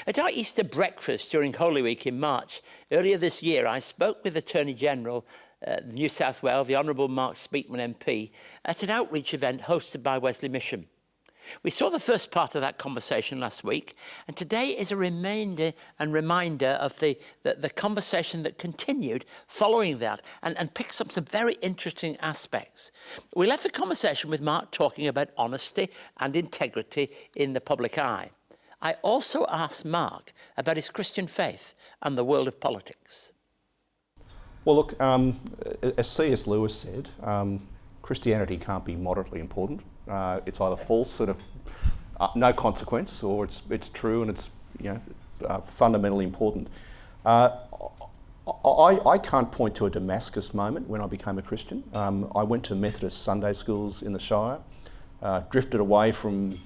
At our Easter breakfast during Holy Week in March, earlier this year, I spoke with Attorney General New South Wales, the Honourable Mark Speakman MP, at an outreach event hosted by Wesley Mission. We saw the first part of that conversation last week, and today is a reminder of the conversation that continued following that and picks up some very interesting aspects. We left the conversation with Mark talking about honesty and integrity in the public eye. I also asked Mark about his Christian faith and the world of politics. Well, look, as C.S. Lewis said, Christianity can't be moderately important. It's either false, sort of no consequence, or it's true and it's fundamentally important. I can't point to a Damascus moment when I became a Christian. I went to Methodist Sunday schools in the Shire, drifted away from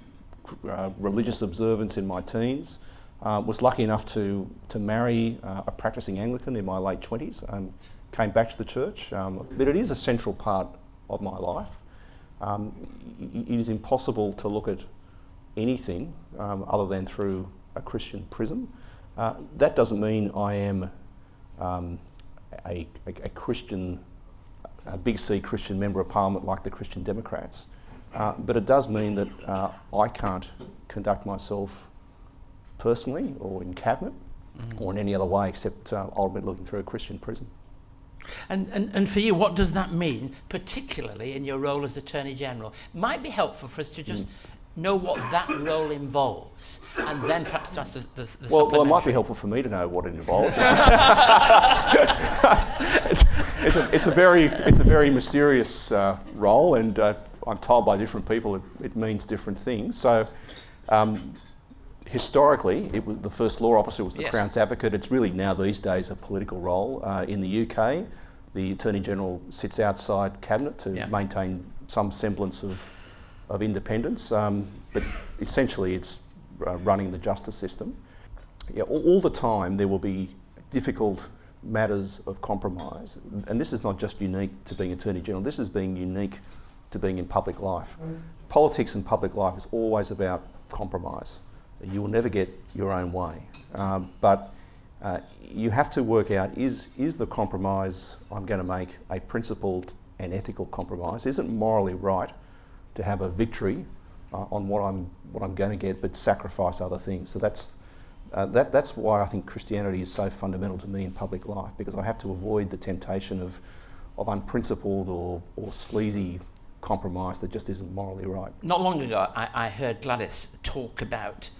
religious observance in my teens, was lucky enough to marry a practicing Anglican in my late 20s and came back to the church. But it is a central part of my life. It is impossible to look at anything other than through a Christian prism. That doesn't mean I am a Christian, a big C Christian member of Parliament like the Christian Democrats. But it does mean that I can't conduct myself personally or in cabinet or in any other way except ultimately looking through a Christian prism. And for you, what does that mean, particularly in your role as Attorney General? It might be helpful for us to just know what that role involves, and then perhaps to ask the well, it might be helpful for me to know what it involves. It's a very mysterious role, and I'm told by different people it means different things. So. Historically, the first law officer was the Crown's advocate. It's really now these days a political role. In the UK, the Attorney General sits outside Cabinet to maintain some semblance of independence, but essentially it's running the justice system. All the time there will be difficult matters of compromise, and this is not just unique to being Attorney General, this is being unique to being in public life. Politics and public life is always about compromise. You will never get your own way, but you have to work out, is the compromise I'm going to make a principled and ethical compromise? Is it morally right to have a victory on what I'm going to get, but sacrifice other things? So that's why I think Christianity is so fundamental to me in public life, because I have to avoid the temptation of unprincipled or sleazy compromise that just isn't morally right. Not long ago, I heard Gladys talk about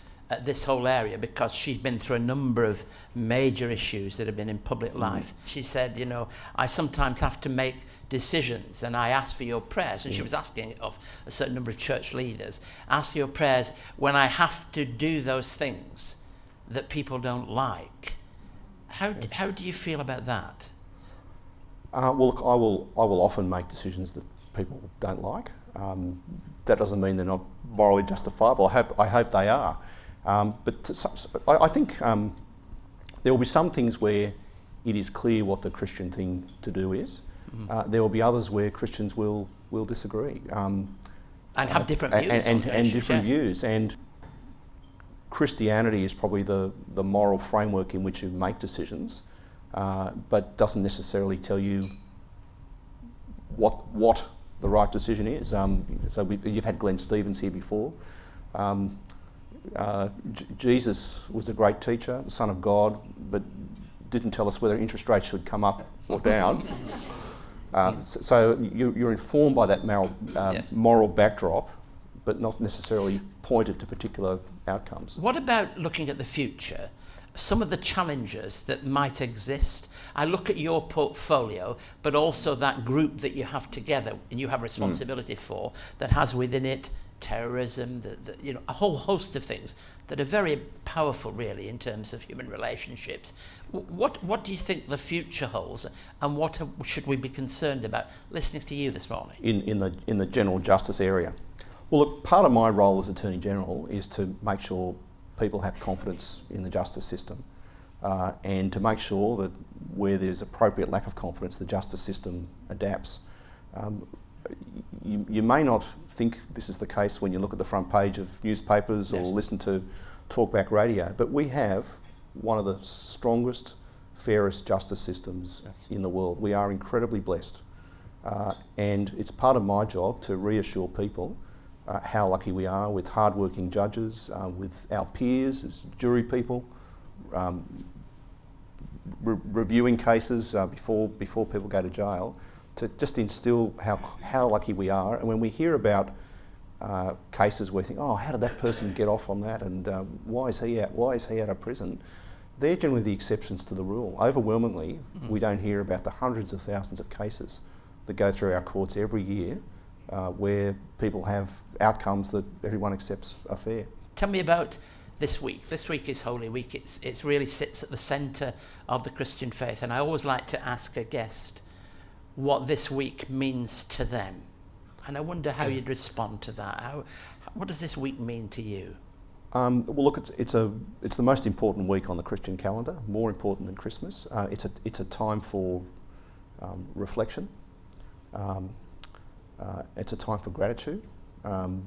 this whole area, because she's been through a number of major issues that have been in public life. She said, I sometimes have to make decisions and I ask for your prayers, and she was asking of a certain number of church leaders, ask your prayers when I have to do those things that people don't like. How do you feel about that? Well, look, I will often make decisions that people don't like. That doesn't mean they're not morally justifiable. I hope they are. But I think there will be some things where it is clear what the Christian thing to do is. There will be others where Christians will disagree. And have different views. And different views. And Christianity is probably the moral framework in which you make decisions, but doesn't necessarily tell you what the right decision is. So you've had Glenn Stevens here before. Jesus was a great teacher, the Son of God, but didn't tell us whether interest rates should come up or down. So you're informed by that moral backdrop, but not necessarily pointed to particular outcomes. What about looking at the future? Some of the challenges that might exist. I look at your portfolio, but also that group that you have together and you have responsibility for, that has within it terrorism, a whole host of things that are very powerful, really, in terms of human relationships. What do you think the future holds, and what should we be concerned about? Listening to you this morning. In the general justice area. Well, look, part of my role as Attorney General is to make sure people have confidence in the justice system, and to make sure that where there's appropriate lack of confidence, the justice system adapts. You may not think this is the case when you look at the front page of newspapers or listen to talkback radio, but we have one of the strongest, fairest justice systems in the world. We are incredibly blessed. And it's part of my job to reassure people how lucky we are with hard-working judges, with our peers as jury people, reviewing cases before people go to jail, to just instill how lucky we are. And when we hear about cases where we think, oh, how did that person get off on that, and why is he out of prison? They're generally the exceptions to the rule. Overwhelmingly, we don't hear about the hundreds of thousands of cases that go through our courts every year where people have outcomes that everyone accepts are fair. Tell me about this week. This week is Holy Week. It really sits at the centre of the Christian faith, and I always like to ask a guest what this week means to them. And I wonder how you'd respond to that. What does this week mean to you? Well, look, it's the most important week on the Christian calendar, more important than Christmas. It's a time for reflection. It's a time for gratitude. One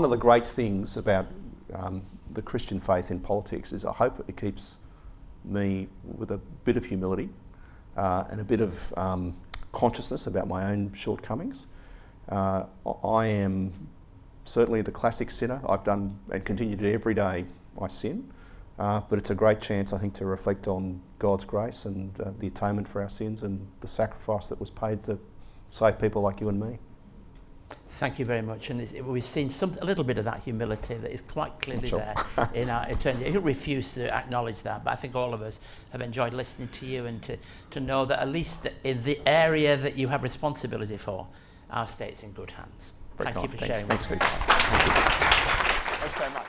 of the great things about the Christian faith in politics is I hope it keeps me with a bit of humility and a bit of consciousness about my own shortcomings. I am certainly the classic sinner. I've done and continue to do every day I sin, but it's a great chance, I think, to reflect on God's grace and the atonement for our sins and the sacrifice that was paid to save people like you and me. Thank you very much. And we've seen a little bit of that humility that is quite clearly there in our attorney. He'll refuse to acknowledge that, but I think all of us have enjoyed listening to you and to know that at least in the area that you have responsibility for, our state's in good hands. Thank you for sharing. Thanks, Steve. Thanks so much.